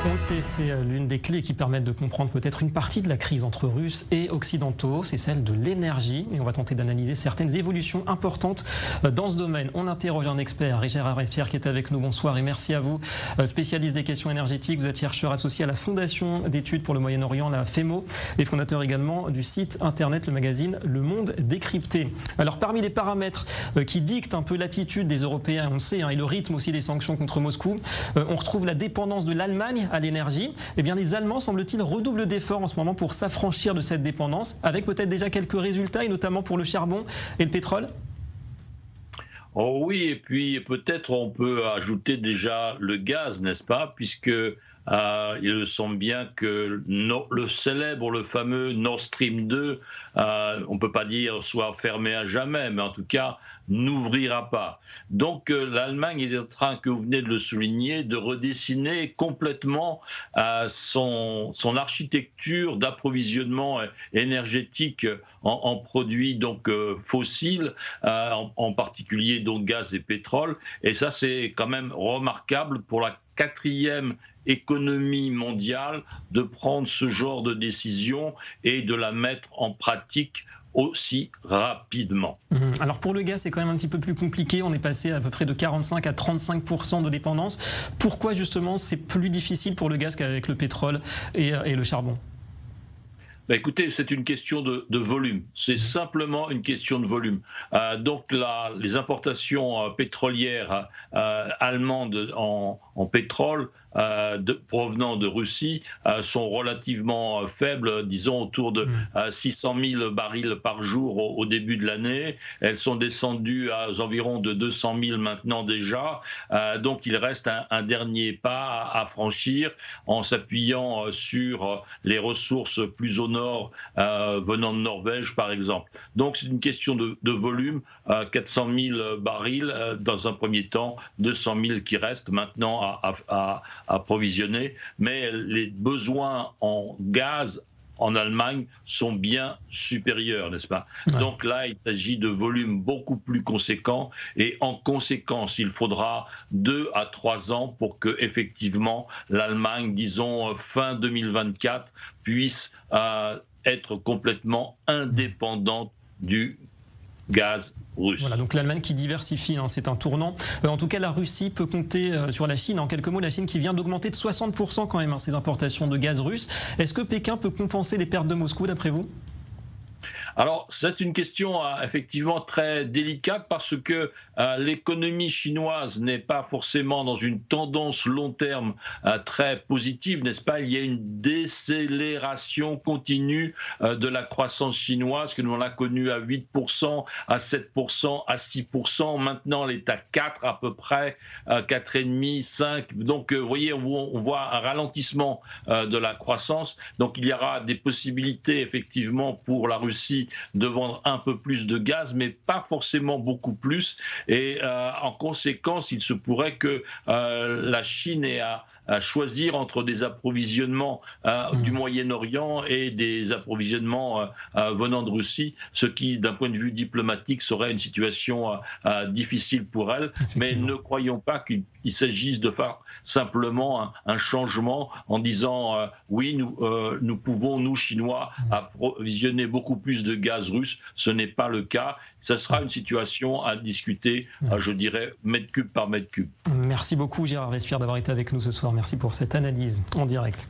On le sait, c'est l'une des clés qui permettent de comprendre peut-être une partie de la crise entre Russes et Occidentaux, c'est celle de l'énergie. Et on va tenter d'analyser certaines évolutions importantes dans ce domaine. On interroge un expert, Richard Respierre, qui est avec nous. Bonsoir et merci à vous. Spécialiste des questions énergétiques, vous êtes chercheur associé à la Fondation d'études pour le Moyen-Orient, la FEMO, et fondateur également du site internet, le magazine Le Monde Décrypté. Alors parmi les paramètres qui dictent un peu l'attitude des Européens, on le sait, et le rythme aussi des sanctions contre Moscou, on retrouve la dépendance de l'Allemagne à l'énergie. Eh bien, les Allemands, semble-t-il, redoublent d'efforts en ce moment pour s'affranchir de cette dépendance, avec peut-être déjà quelques résultats, et notamment pour le charbon et le pétrole. Oh oui, et puis peut-être on peut ajouter déjà le gaz, n'est-ce pas, puisque il semble bien que le fameux Nord Stream 2, on ne peut pas dire soit fermé à jamais, mais en tout cas n'ouvrira pas. Donc l'Allemagne est en train, que vous venez de le souligner, de redessiner complètement son architecture d'approvisionnement énergétique en produits donc fossiles, en particulier donc gaz et pétrole. Et ça, c'est quand même remarquable pour la 4e économie mondiale de prendre ce genre de décision et de la mettre en pratique aussi rapidement. Alors pour le gaz, c'est quand même un petit peu plus compliqué. On est passé à peu près de 45 à 35% de dépendance. Pourquoi justement c'est plus difficile pour le gaz qu'avec le pétrole et le charbon ? Écoutez, c'est une question de volume. C'est simplement une question de volume. Donc les importations pétrolières allemandes en pétrole provenant de Russie sont relativement faibles, disons autour de 600 000 barils par jour au début de l'année. Elles sont descendues à environ de 200 000 maintenant déjà. Donc il reste un dernier pas à franchir en s'appuyant sur les ressources plus au nord venant de Norvège par exemple. Donc c'est une question de volume, 400 000 barils dans un premier temps, 200 000 qui restent maintenant à approvisionner, mais les besoins en gaz en Allemagne sont bien supérieurs, n'est-ce pas? Donc là, il s'agit de volumes beaucoup plus conséquents et en conséquence, il faudra 2 à 3 ans pour que effectivement l'Allemagne, disons fin 2024, puisse être complètement indépendante du gaz russe. Voilà, donc l'Allemagne qui diversifie, c'est un tournant. En tout cas, la Russie peut compter sur la Chine. En quelques mots, la Chine qui vient d'augmenter de 60% quand même ses importations de gaz russe. Est-ce que Pékin peut compenser les pertes de Moscou, d'après vous ? Alors, c'est une question effectivement très délicate parce que l'économie chinoise n'est pas forcément dans une tendance long terme très positive, n'est-ce pas? Il y a une décélération continue de la croissance chinoise, que nous on a connue à 8%, à 7%, à 6%. Maintenant, elle est à 4 à peu près, 4,5, 5. Donc, vous voyez, on voit un ralentissement de la croissance. Donc, il y aura des possibilités effectivement pour la Russie de vendre un peu plus de gaz, mais pas forcément beaucoup plus. Et en conséquence, il se pourrait que la Chine ait à choisir entre des approvisionnements du Moyen-Orient et des approvisionnements venant de Russie, ce qui, d'un point de vue diplomatique, serait une situation difficile pour elle. Mais ne croyons pas qu'il s'agisse de faire simplement un changement en disant oui, nous pouvons, nous, Chinois, approvisionner beaucoup plus de gaz russe. Ce n'est pas le cas. Ce sera une situation à discuter, je dirais, mètre cube par mètre cube. Merci beaucoup Gérard Respierre d'avoir été avec nous ce soir. Merci pour cette analyse en direct.